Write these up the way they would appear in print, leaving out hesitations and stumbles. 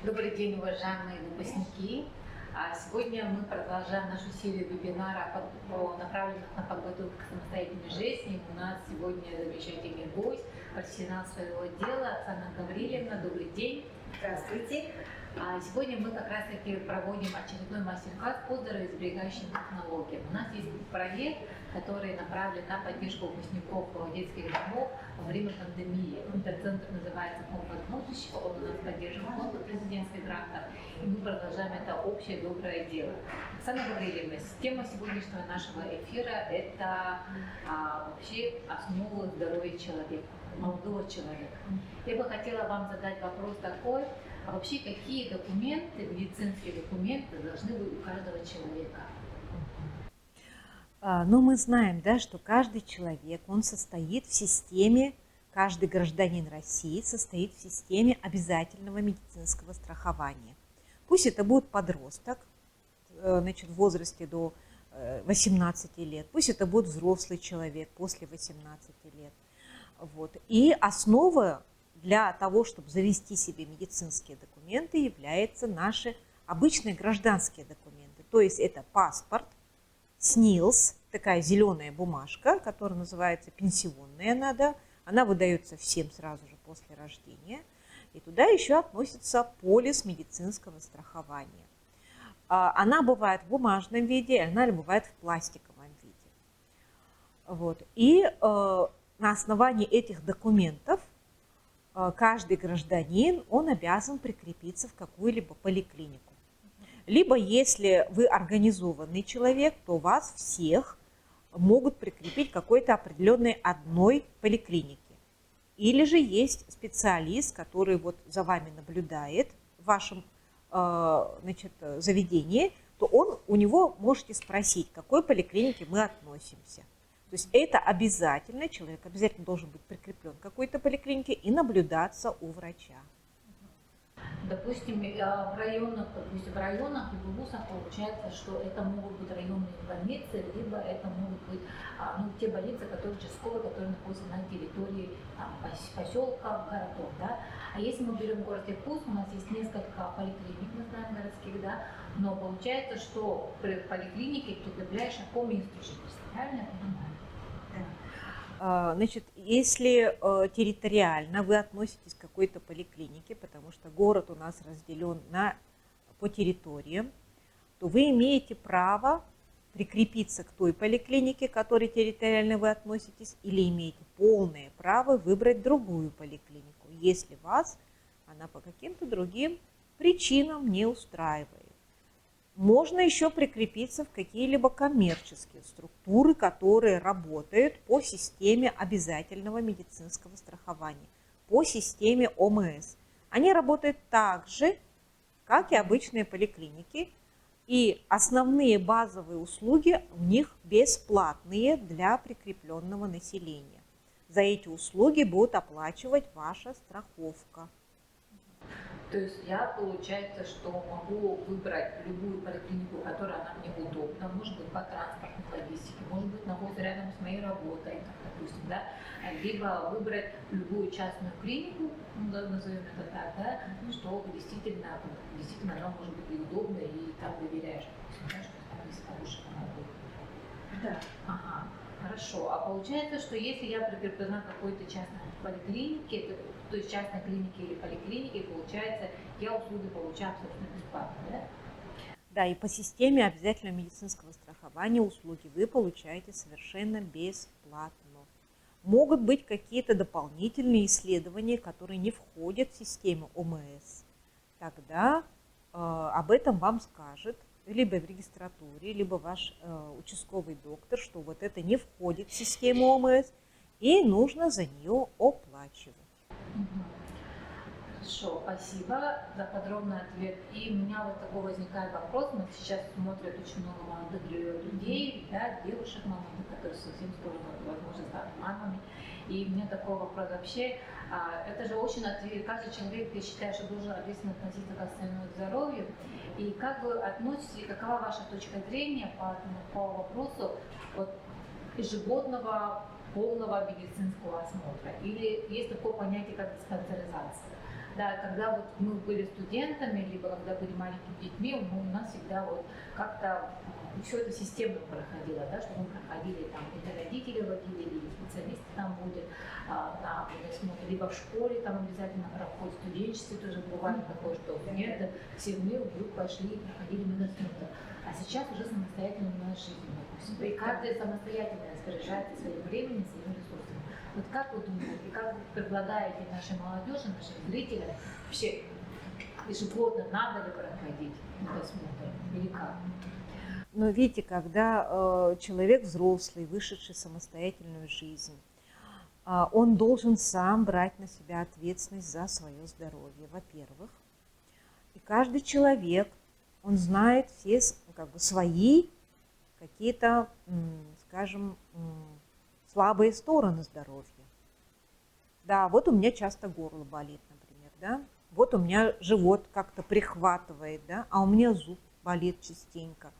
Добрый день, уважаемые выпускники! Сегодня мы продолжаем нашу серию вебинаров, направленных на подготовку к самостоятельной жизни. У нас сегодня замечательный гость, профессионал своего дела, Оксана Гаврилевна. Добрый день! Здравствуйте! Сегодня мы как раз таки проводим очередной мастер-класс по здоровьесберегающим технологиям. У нас есть проект, который направлен на поддержку выпускников детских домов во время пандемии. Интерцентр называется «Фонд будущего», он у нас поддерживает фонд президентских грантов, и мы продолжаем это общее доброе дело. Оксана Гаврилевна, тема сегодняшнего нашего эфира – это вообще основы здоровья человека, молодого человека. Я бы хотела вам задать вопрос такой: а вообще какие документы, медицинские документы должны быть у каждого человека? Но мы знаем, да, что каждый человек, он состоит в системе, каждый гражданин России состоит в системе обязательного медицинского страхования. Пусть это будет подросток, значит, в возрасте до 18 лет, пусть это будет взрослый человек после 18 лет. Вот. И основа для того, чтобы завести себе медицинские документы, являются наши обычные гражданские документы. То есть это паспорт, СНИЛС, такая зеленая бумажка, которая называется пенсионная, она выдается всем сразу же после рождения. И туда еще относится полис медицинского страхования. Она бывает в бумажном виде, она бывает в пластиковом виде. Вот. И на основании этих документов каждый гражданин, он обязан прикрепиться в какую-либо поликлинику. Либо, если вы организованный человек, то вас всех могут прикрепить к какой-то определенной одной поликлинике. Или же есть специалист, который вот за вами наблюдает в вашем значит, заведении, то у него можете спросить, к какой поликлинике мы относимся. То есть это обязательно, человек обязательно должен быть прикреплен к какой-то поликлинике и наблюдаться у врача. Допустим, в районах либо вузах получается, что это могут быть районные больницы, либо это могут быть те больницы, которые участковые, которые находятся на территории поселка, городов. Да? А если мы берем город Иркутск, у нас есть несколько поликлиник, мы знаем, городских, да, но получается, что при поликлинике прикрепляешь по месту жительства. Правильно я понимаю? Значит, если территориально вы относитесь к какой-то поликлинике, потому что город у нас разделен по территориям, то вы имеете право прикрепиться к той поликлинике, к которой территориально вы относитесь, или имеете полное право выбрать другую поликлинику, если вас она по каким-то другим причинам не устраивает. Можно еще прикрепиться в какие-либо коммерческие структуры, которые работают по системе обязательного медицинского страхования, по системе ОМС. Они работают так же, как и обычные поликлиники, и основные базовые услуги у них бесплатные для прикрепленного населения. За эти услуги будет оплачивать ваша страховка. То есть я, получается, что могу выбрать любую поликлинику, которая она мне удобна, может быть, по транспортной логистике, может быть, находится рядом с моей работой, допустим, да, либо выбрать любую частную клинику, назовем это так, да, что действительно она может быть и удобна, и там доверяешь, допустим, да, что там есть хорошая работа. Да. Ага. Хорошо. А получается, что если я прикреплена к какой-то частной поликлинике, то есть частной клинике или поликлинике, получается, я услуги получаю абсолютно бесплатно, да? Да, и по системе обязательного медицинского страхования услуги вы получаете совершенно бесплатно. Могут быть какие-то дополнительные исследования, которые не входят в систему ОМС. Тогда об этом вам скажет либо в регистратуре, либо ваш участковый доктор, что вот это не входит в систему ОМС, и нужно за нее оплачивать. Хорошо, спасибо за подробный ответ. И у меня вот такой возникает вопрос. Мы сейчас смотрят очень много молодых людей, да, девушек молодых, которые совсем скоро, возможно, станут мамами. И у меня такой вопрос вообще. Это же очень каждый человек, я считаю, что должен ответственно относиться к своему здоровью. И как вы относитесь, какова ваша точка зрения по вопросу ежегодного полного медицинского осмотра? Или есть такое понятие, как диспансеризация? Да, когда вот мы были студентами, либо когда были маленькими детьми, у нас всегда вот как-то все это системно проходило, да, что мы проходили там, это родители водили, или специалисты там будет на медосмотр, либо в школе там обязательно проходит, в студенчестве тоже бывает такое, что нет, все мы вдруг пошли и проходили медосмотр. А сейчас уже самостоятельная жизнь, допустим, и каждый самостоятельно распоряжается своим временем, своими ресурсами. Вот как вы думаете, как вы предлагаете нашей молодежи, нашим зрителям вообще ежегодно надо ли проходить медосмотр или как? Но видите, когда человек взрослый, вышедший в самостоятельную жизнь, он должен сам брать на себя ответственность за свое здоровье, во-первых. И каждый человек, он знает все как бы, свои какие-то, скажем, слабые стороны здоровья. Да, вот у меня часто горло болит, например, да, вот у меня живот как-то прихватывает, да, а у меня зуб болит частенько,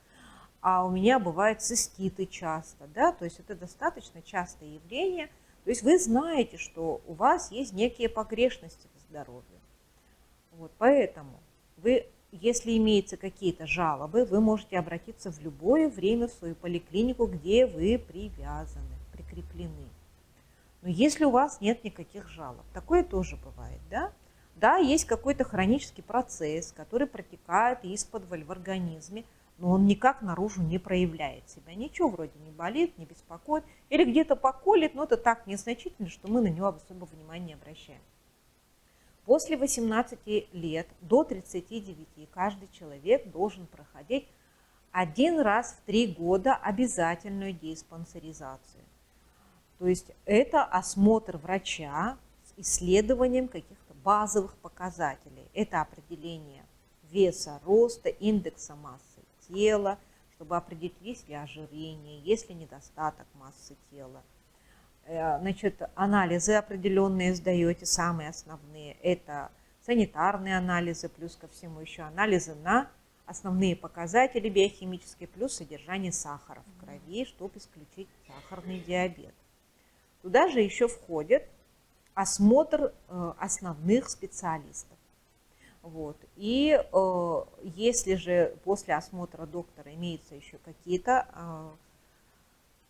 а у меня бывают циститы часто, да, то есть это достаточно частое явление, то есть вы знаете, что у вас есть некие погрешности в здоровье. Вот, поэтому вы, если имеются какие-то жалобы, вы можете обратиться в любое время в свою поликлинику, где вы привязаны, прикреплены. Но если у вас нет никаких жалоб, такое тоже бывает, да? Да, есть какой-то хронический процесс, который протекает исподволь в организме, но он никак наружу не проявляет себя. Ничего вроде не болит, не беспокоит, или где-то поколет, но это так незначительно, что мы на него особо внимания не обращаем. После 18 лет до 39 каждый человек должен проходить 1 раз в 3 года обязательную диспансеризацию. То есть это осмотр врача с исследованием каких-то базовых показателей. Это определение веса, роста, индекса массы тела, чтобы определить, есть ли ожирение, есть ли недостаток массы тела. Значит, анализы определенные сдаете, самые основные. Это санитарные анализы, плюс ко всему еще анализы на основные показатели биохимические, плюс содержание сахара в крови, чтобы исключить сахарный диабет. Туда же еще входит осмотр основных специалистов. Вот. И если же после осмотра доктора имеются еще какие-то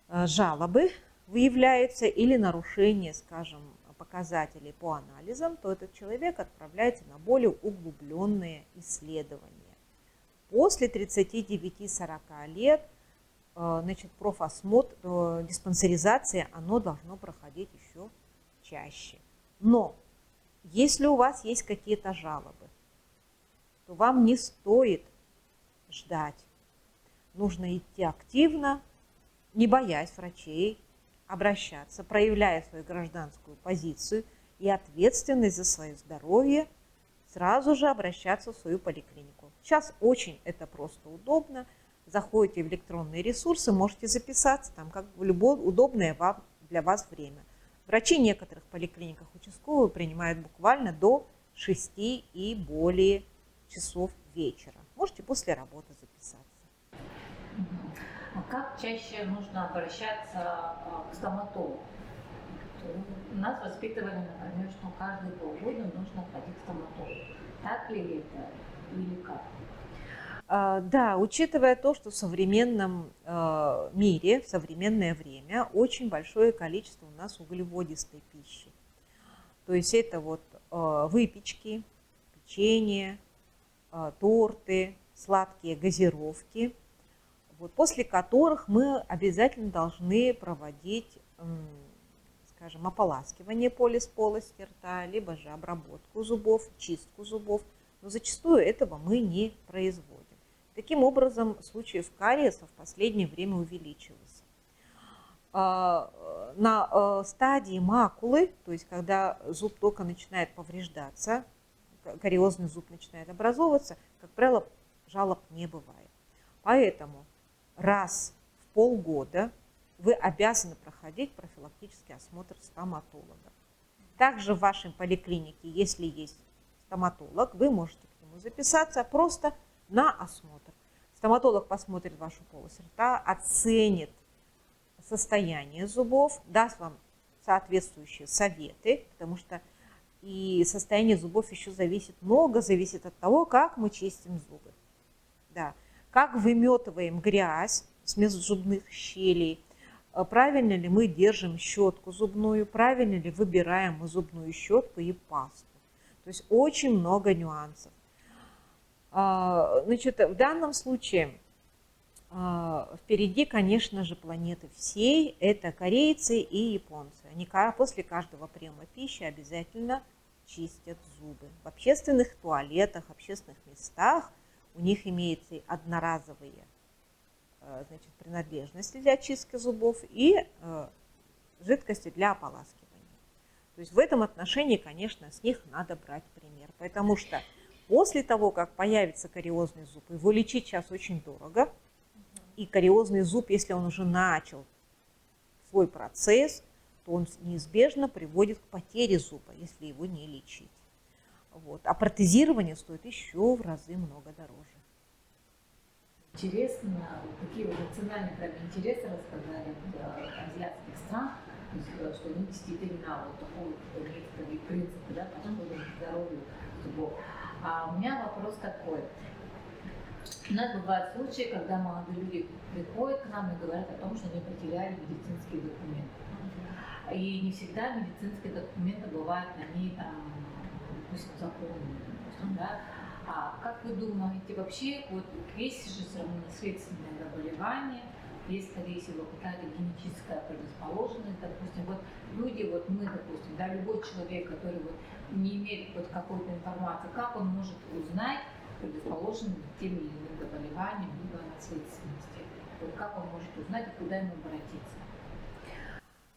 жалобы, выявляются или нарушение, скажем, показателей по анализам, то этот человек отправляется на более углубленные исследования. После 39-40 лет значит, профосмотр, диспансеризация, оно должно проходить еще чаще. Но если у вас есть какие-то жалобы, то вам не стоит ждать. Нужно идти активно, не боясь врачей, обращаться, проявляя свою гражданскую позицию и ответственность за свое здоровье, сразу же обращаться в свою поликлинику. Сейчас очень это просто удобно. Заходите в электронные ресурсы, можете записаться там как в любое удобное для вас время. Врачи некоторых поликлиниках участковые принимают буквально до 6 и более часов вечера. Можете после работы записаться. А как чаще нужно обращаться к стоматологу? Нас воспитывали, например, что каждые полгода нужно ходить к стоматологу. Так ли это или как? Да, учитывая то, что в современном мире, в современное время очень большое количество у нас углеводистой пищи. То есть это вот выпечки, печенье, торты, сладкие газировки, вот, после которых мы обязательно должны проводить, скажем, ополаскивание полисти рта, либо же обработку зубов, чистку зубов, но зачастую этого мы не производим. Таким образом, случаев кариеса в последнее время увеличилось. На стадии макулы, то есть когда зуб только начинает повреждаться, кариозный зуб начинает образовываться, как правило, жалоб не бывает. Поэтому раз в полгода вы обязаны проходить профилактический осмотр стоматолога. Также в вашей поликлинике, если есть стоматолог, вы можете к нему записаться просто на осмотр. Стоматолог посмотрит вашу полость рта, оценит состояние зубов, даст вам соответствующие советы, потому что И состояние зубов еще зависит от того, как мы чистим зубы. Да. Как выметываем грязь с межзубных щелей, правильно ли мы держим щетку зубную, правильно ли выбираем мы зубную щетку и пасту. То есть очень много нюансов. Значит, в данном случае впереди, конечно же, планеты всей, это корейцы и японцы. Они после каждого приема пищи обязательно чистят зубы. В общественных туалетах, общественных местах у них имеются одноразовые, значит, принадлежности для чистки зубов и жидкости для ополаскивания. То есть в этом отношении, конечно, с них надо брать пример, потому что после того, как появится кариозный зуб, его лечить сейчас очень дорого, и кариозный зуб, если он уже начал свой процесс, то он неизбежно приводит к потере зуба, если его не лечить. Вот. А протезирование стоит еще в разы много дороже. Интересно, такие вот национальные прям интересы рассказали азиатских стран, что они действительно вот такой некоторые принципы, да, подхода к здоровью зубов. А у меня вопрос такой. У нас бывают случаи, когда молодые люди приходят к нам и говорят о том, что они потеряли медицинские документы. И не всегда медицинские документы бывают, они там, допустим, заполнены, допустим, да. А как вы думаете, вообще, вот есть же все равно наследственное заболевание, есть, скорее всего, какая-то генетическая предрасположенность, допустим, вот люди, вот мы, допустим, да, любой человек, который вот не имеет вот какой-то информации, как он может узнать, предрасположен к тем или иным заболеваниям, либо наследственности? Вот как он может узнать и куда ему обратиться?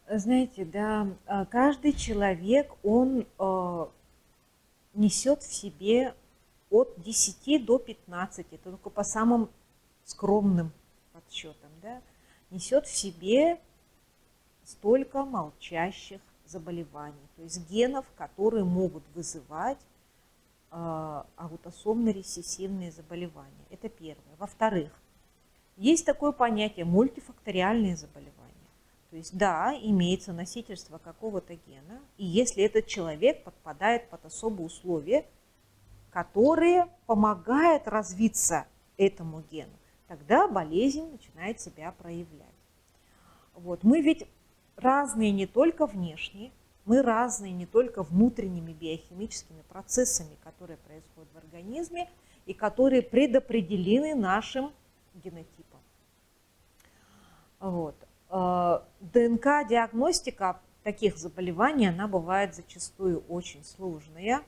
Знаете, да, каждый человек, он несет в себе от 10 до 15, это только по самым скромным подсчетам, да, несет в себе столько молчащих заболеваний, то есть генов, которые могут вызывать аутосомно-рецессивные заболевания. Это первое. Во-вторых, есть такое понятие мультифакториальные заболевания. То есть, да, имеется носительство какого-то гена, и если этот человек подпадает под особые условия, которые помогают развиться этому гену, тогда болезнь начинает себя проявлять. Вот. Мы ведь разные не только внешне, мы разные не только внутренними биохимическими процессами, которые происходят в организме и которые предопределены нашим генотипом. Вот. ДНК-диагностика таких заболеваний, она бывает зачастую очень сложная.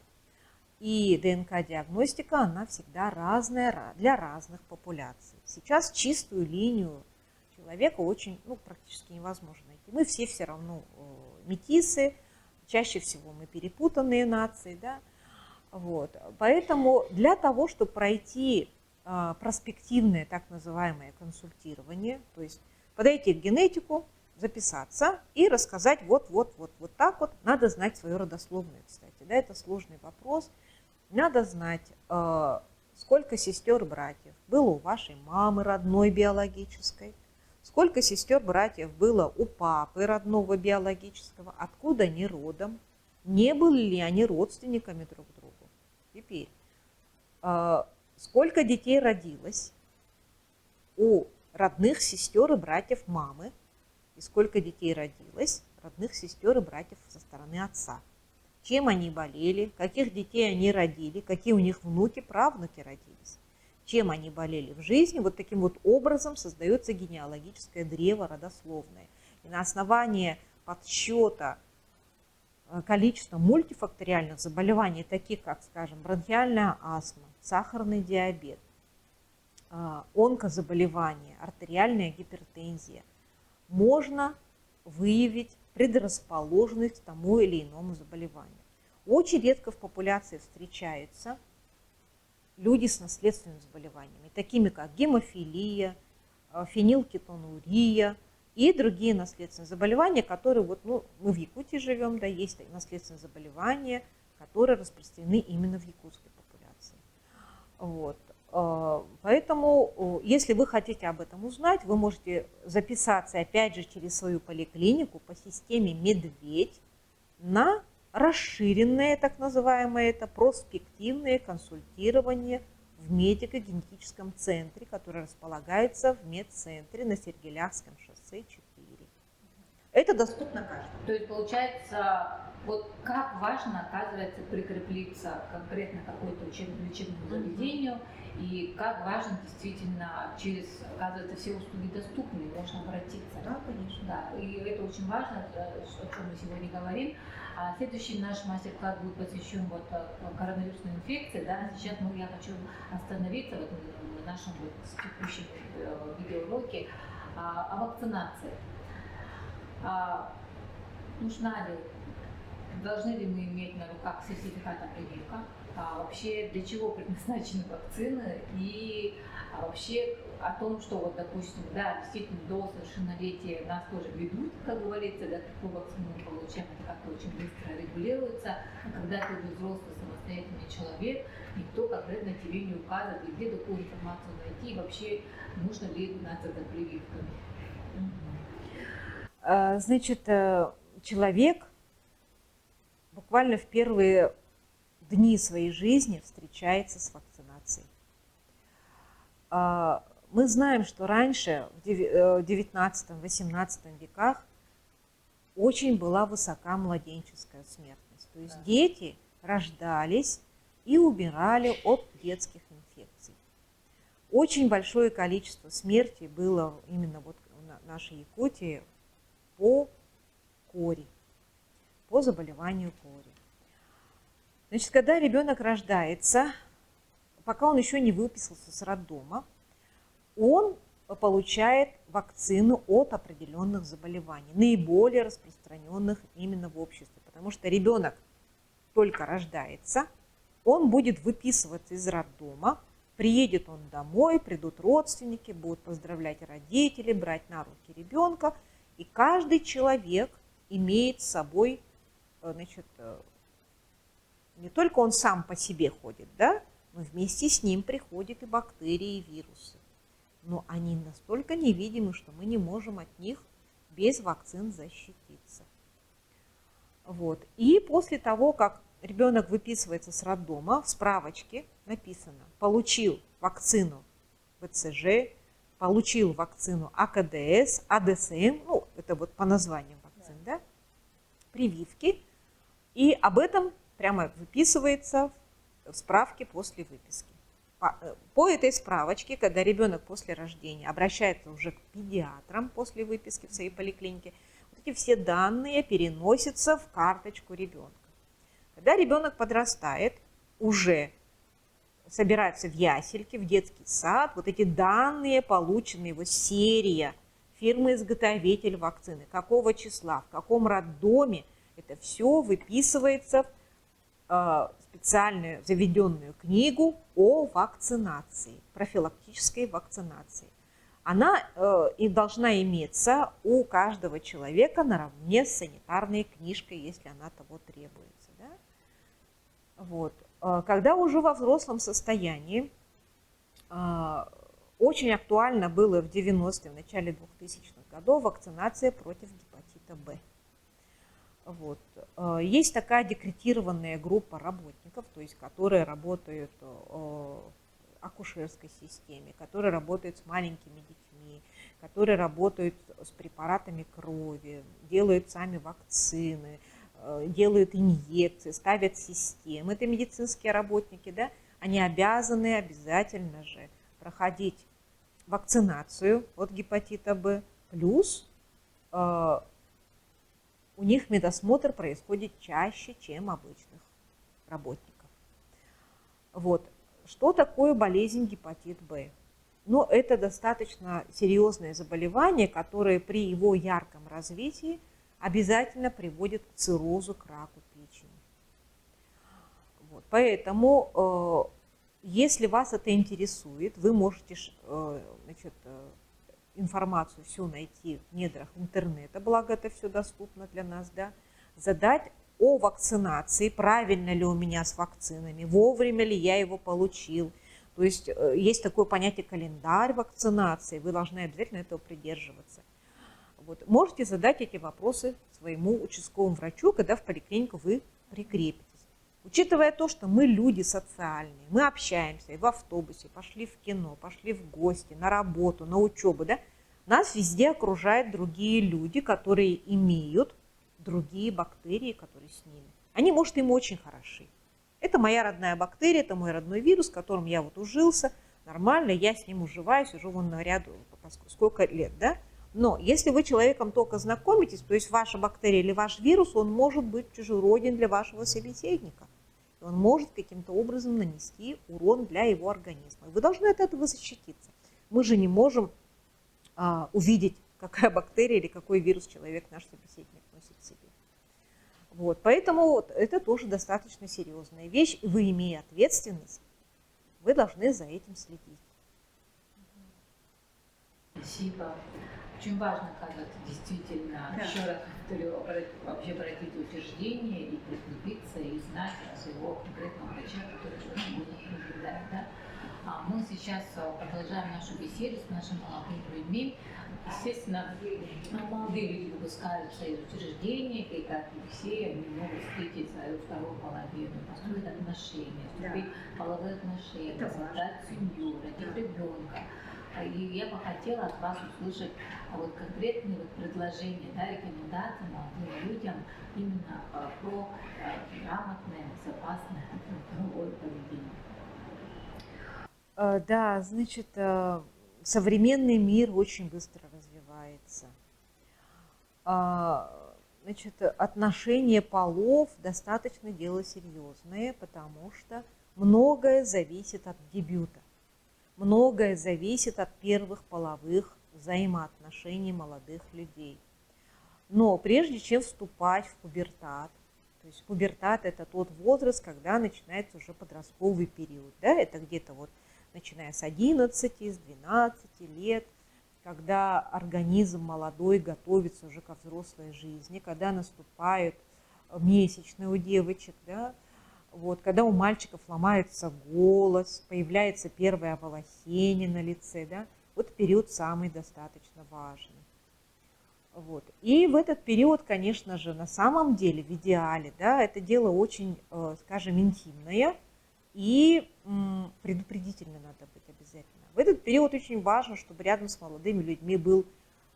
И ДНК-диагностика, она всегда разная для разных популяций. Сейчас чистую линию человека очень, практически невозможно найти. Мы все равно метисы, чаще всего мы перепутанные нации, да? Вот. Поэтому для того, чтобы пройти проспективное так называемое консультирование, то есть подойти к генетику, записаться и рассказать вот так вот, надо знать свою родословную, кстати, да, это сложный вопрос. Надо знать, сколько сестер и братьев было у вашей мамы родной биологической, сколько сестер и братьев было у папы родного биологического, откуда они родом, не были ли они родственниками друг другу. Теперь, сколько детей родилось у родных сестер и братьев мамы, и сколько детей родилось родных сестер и братьев со стороны отца. Чем они болели, каких детей они родили, какие у них внуки, правнуки родились. Чем они болели в жизни. Вот таким вот образом создается генеалогическое древо родословное. И на основании подсчета количества мультифакториальных заболеваний, таких как, скажем, бронхиальная астма, сахарный диабет, онкозаболевания, артериальная гипертензия, можно выявить предрасположенность к тому или иному заболеванию. Очень редко в популяции встречаются люди с наследственными заболеваниями, такими как гемофилия, фенилкетонурия и другие наследственные заболевания, которые мы в Якутии живем, да, есть наследственные заболевания, которые распространены именно в якутской популяции. Вот. Поэтому, если вы хотите об этом узнать, вы можете записаться, опять же, через свою поликлинику по системе «Медведь» на расширенное, так называемое, это проспективное консультирование в медико-генетическом центре, который располагается в медцентре на Сергеляхском шоссе 4. Это доступно каждому. То есть получается, вот как важно, оказывается, прикрепиться конкретно к какой-то лечебному заведению, и как важно действительно через, оказывается, все услуги доступны, можно обратиться. Да, конечно. Да, и это очень важно, о чем мы сегодня говорим. Следующий наш мастер-класс будет посвящен вот коронавирусной инфекции. Да? Сейчас я хочу остановиться вот на нашем вот текущем видеоуроке о вакцинации. Нужна ли, должны ли мы иметь на руках сертификат о прививках? Вообще для чего предназначены вакцины? И вообще о том, что вот, допустим, да, действительно до совершеннолетия нас тоже ведут, как говорится, да, какую вакцину мы получаем, это как-то очень быстро регулируется. А когда ты уже взрослый самостоятельный человек, никто конкретно тебе не указывает, где такую информацию найти, и вообще нужно ли гнаться за прививками. Значит, человек буквально в первые дни своей жизни встречается с вакцинацией. Мы знаем, что раньше, в 19-18 веках, очень была высока младенческая смертность. То есть дети рождались и умирали от детских инфекций. Очень большое количество смертей было именно вот в нашей Якутии по кори, по заболеванию кори. Значит, когда ребенок рождается, пока он еще не выписался с роддома, он получает вакцину от определенных заболеваний, наиболее распространенных именно в обществе. Потому что ребенок только рождается, он будет выписываться из роддома, приедет он домой, придут родственники, будут поздравлять родители, брать на руки ребенка. И каждый человек имеет с собой, значит, не только он сам по себе ходит, да, но вместе с ним приходят и бактерии, и вирусы. Но они настолько невидимы, что мы не можем от них без вакцин защититься. Вот. И после того, как ребенок выписывается с роддома, в справочке написано: получил вакцину БЦЖ, получил вакцину АКДС, АДСМ, ну, это вот по названиям вакцин, да, прививки, и об этом прямо выписывается в справке после выписки. По этой справочке, когда ребенок после рождения обращается уже к педиатрам после выписки в своей поликлинике, вот эти все данные переносятся в карточку ребенка. Когда ребенок подрастает, уже собираются в ясельки, в детский сад, вот эти данные, полученные, вот серия, фирмы-изготовитель вакцины, какого числа, в каком роддоме, это все выписывается в специальную заведенную книгу о вакцинации, профилактической вакцинации. Она и должна иметься у каждого человека наравне с санитарной книжкой, если она того требуется. Да? Вот. Когда уже во взрослом состоянии, очень актуально было в 90-е, в начале 2000-х годов вакцинация против гепатита Б. Вот. Есть такая декретированная группа работников, то есть, которые работают в акушерской системе, которые работают с маленькими детьми, которые работают с препаратами крови, делают сами вакцины, делают инъекции, ставят системы. Это медицинские работники, да? Они обязаны обязательно же проходить вакцинацию от гепатита Б, плюс у них медосмотр происходит чаще, чем обычных работников. Вот. Что такое болезнь гепатит Б? Ну, это достаточно серьезное заболевание, которое при его ярком развитии обязательно приводит к циррозу, к раку печени. Вот. Поэтому, если вас это интересует, вы можете, значит, информацию всю найти в недрах интернета, благо это все доступно для нас, да, задать о вакцинации, правильно ли у меня с вакцинами, вовремя ли я его получил. То есть есть такое понятие календарь вакцинации, вы должны обязательно этого придерживаться. Вот. Можете задать эти вопросы своему участковому врачу, когда в поликлинику вы прикрепитесь. Учитывая то, что мы люди социальные, мы общаемся и в автобусе, пошли в кино, пошли в гости, на работу, на учебу, да, нас везде окружают другие люди, которые имеют другие бактерии, которые с ними. Они, может, им очень хороши. Это моя родная бактерия, это мой родной вирус, с которым я вот ужился, нормально, я с ним уживаюсь, уже вон на ряду сколько лет, да. Но если вы человеком только знакомитесь, то есть ваша бактерия или ваш вирус, он может быть чужероден для вашего собеседника. И он может каким-то образом нанести урон для его организма. И вы должны от этого защититься. Мы же не можем увидеть, какая бактерия или какой вирус человек, наш собеседник, носит в себе. Вот, поэтому вот, это тоже достаточно серьезная вещь. И вы, имея ответственность, вы должны за этим следить. Спасибо. Очень важно, кажется, действительно, еще раз повторю, вообще пройти утверждение и прикрепиться, и знать своего конкретного врача, который будет наблюдать. Да? Мы сейчас продолжаем нашу беседу с нашими молодыми людьми. Естественно, молодые люди выпускаются из учреждений, и как и все, они могут встретить свою вторую половину, построить отношения, вступить в половые отношения, создать семью, родить ребенка. И я бы хотела от вас услышать вот конкретные вот предложения, да, рекомендации молодым людям именно про грамотное, безопасное половое поведение. Да, значит, современный мир очень быстро развивается. Значит, отношения полов достаточно дело серьезное, потому что многое зависит от дебюта. Многое зависит от первых половых взаимоотношений молодых людей. Но прежде чем вступать в пубертат, то есть пубертат – это тот возраст, когда начинается уже подростковый период, да, это где-то вот начиная с 11, с 12 лет, когда организм молодой готовится уже ко взрослой жизни, когда наступают месячные у девочек, да, вот, когда у мальчиков ломается голос, появляется первое оволосение на лице, да, вот период самый достаточно важный. Вот. И в этот период, конечно же, на самом деле, в идеале, да, это дело очень, скажем, интимное и предупредительно надо быть обязательно. В этот период очень важно, чтобы рядом с молодыми людьми был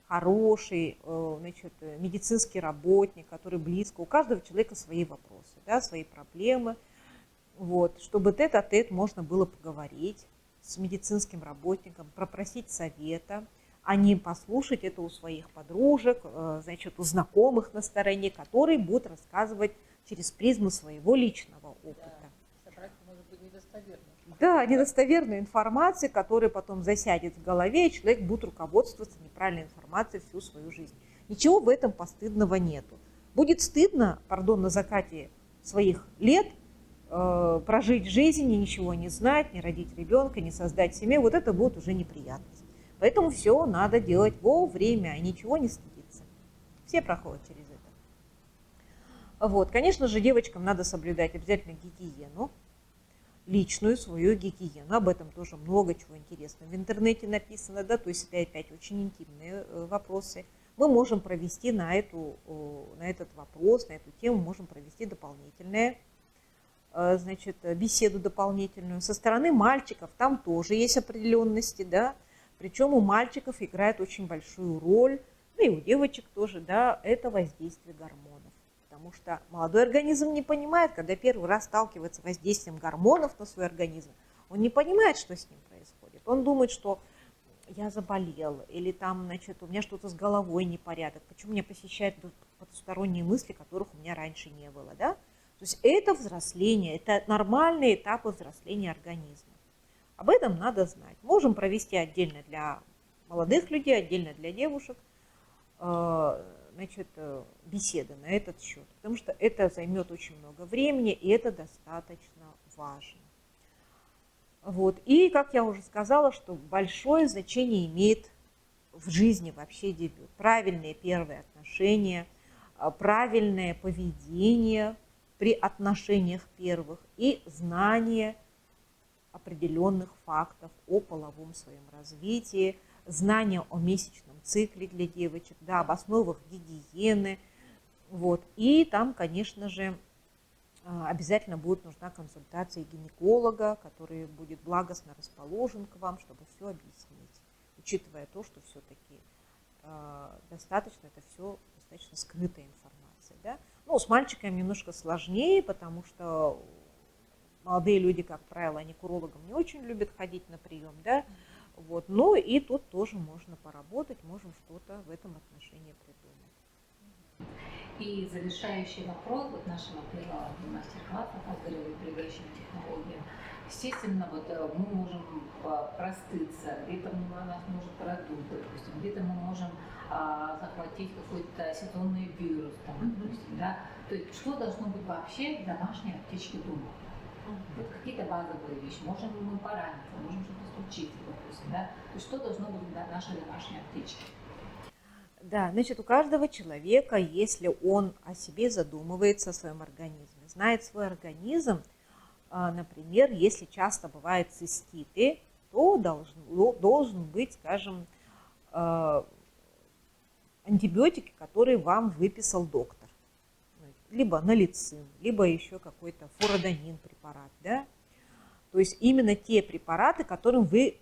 хороший, значит, медицинский работник, который близко. У каждого человека свои вопросы, да, свои проблемы. Вот, чтобы тет-а-тет можно было поговорить с медицинским работником, попросить совета, а не послушать это у своих подружек, значит, у знакомых на стороне, которые будут рассказывать через призму своего личного опыта. Да, собрать может быть недостоверную. Да, недостоверная информация, которая потом засядет в голове, и человек будет руководствоваться неправильной информацией всю свою жизнь. Ничего в этом постыдного нету. Будет стыдно, пардон, на закате своих лет прожить жизнь, ничего не знать, не родить ребенка, не создать семью, вот это будет уже неприятность. Поэтому все надо делать вовремя, и ничего не стыдиться. Все проходят через это. Вот, конечно же, девочкам надо соблюдать обязательно гигиену, личную свою гигиену. Об этом тоже много чего интересного в интернете написано, да, то есть это опять очень интимные вопросы. Мы можем провести на этот вопрос, на эту тему, можем провести дополнительное, значит, беседу дополнительную. Со стороны мальчиков там тоже есть определенности, да, причем у мальчиков играет очень большую роль, ну и у девочек тоже, да, это воздействие гормонов. Потому что молодой организм не понимает, когда первый раз сталкивается с воздействием гормонов на свой организм, он не понимает, что с ним происходит. Он думает, что я заболел, или там, значит, у меня что-то с головой непорядок, почему меня посещают потусторонние мысли, которых у меня раньше не было, да? То есть это взросление, это нормальные этапы взросления организма. Об этом надо знать. Можем провести отдельно для молодых людей, отдельно для девушек, значит, беседы на этот счет, потому что это займет очень много времени, и это достаточно важно. Вот. И, как я уже сказала, что большое значение имеет в жизни вообще дебют. Правильные первые отношения, правильное поведение при отношениях первых и знание определенных фактов о половом своем развитии, знание о месячном цикле для девочек, да, об основах гигиены. Вот. И там, конечно же, обязательно будет нужна консультация гинеколога, который будет благостно расположен к вам, чтобы все объяснить, учитывая то, что все-таки достаточно, это все достаточно скрытая информация. Да? Ну, с мальчиками немножко сложнее, потому что молодые люди, как правило, они к урологам не очень любят ходить на прием, да, вот, но и тут тоже можно поработать, можем что-то в этом отношении придумать. И завершающий вопрос вот нашего первого мастер-класса по здоровоопределяющим технологиям. Естественно, вот мы можем простыться, где-то у нас может продуть, допустим, где-то мы можем захватить какой-то сезонный вирус, там, допустим, да. То есть что должно быть вообще в домашней аптечке дома? Вот какие-то базовые вещи, можем мы пораниться, можем что-то случиться, допустим, да. То есть что должно быть в нашей домашней аптечке? Да, значит, у каждого человека, если он о себе задумывается, о своем организме, знает свой организм, например, если часто бывают циститы, то должен быть, скажем, антибиотики, которые вам выписал доктор. Либо налицин, либо еще какой-то фурадонин препарат. Да? То есть именно те препараты, которым вы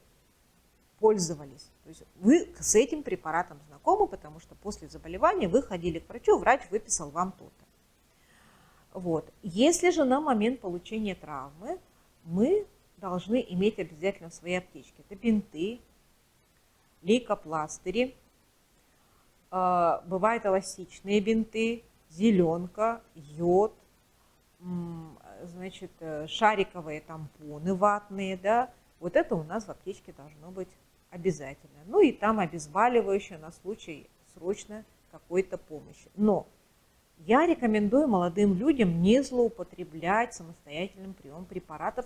пользовались. То есть вы с этим препаратом знакомы, потому что после заболевания вы ходили к врачу, врач выписал вам то-то. Вот. Если же на момент получения травмы мы должны иметь обязательно в своей аптечке это бинты, лейкопластыри, бывают эластичные бинты, зеленка, йод, значит, шариковые тампоны ватные, да, вот это у нас в аптечке должно быть обязательно. Ну и там обезболивающее на случай срочно какой-то помощи. Но я рекомендую молодым людям не злоупотреблять самостоятельным приемом препаратов,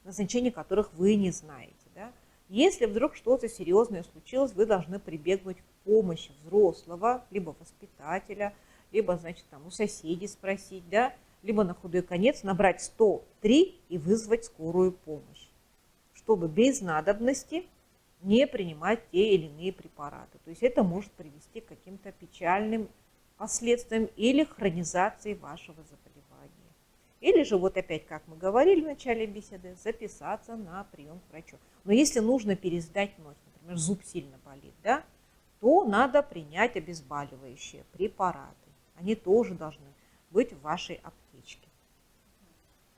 назначение которых вы не знаете. Да? Если вдруг что-то серьезное случилось, вы должны прибегнуть к помощи взрослого, либо воспитателя, либо, значит, там, у соседей спросить, да? Либо на худой конец набрать 103 и вызвать скорую помощь, чтобы без надобности не принимать те или иные препараты. То есть это может привести к каким-то печальным последствиям или хронизации вашего заболевания. Или же, вот опять, как мы говорили в начале беседы, записаться на прием к врачу. Но если нужно пересдать ночь, например, зуб сильно болит, да, то надо принять обезболивающие препараты. Они тоже должны быть в вашей аптечке.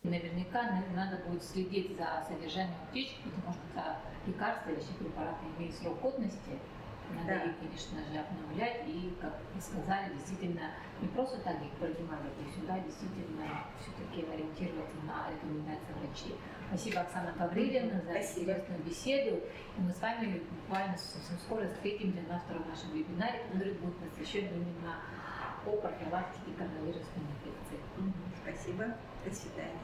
Наверняка надо будет следить за содержанием аптечки, потому что лекарства или все препараты имеют срок годности. Надо их, конечно же, обновлять и, как вы сказали, действительно не просто так их принимать, а сюда действительно все-таки ориентироваться на рекомендации врачей. Спасибо, Оксана Гавриловна, за интересную беседу. И мы с вами буквально совсем скоро встретимся на втором нашем вебинаре, который будет посвящен именно о профилактике коронавирусной инфекции. Спасибо. До свидания.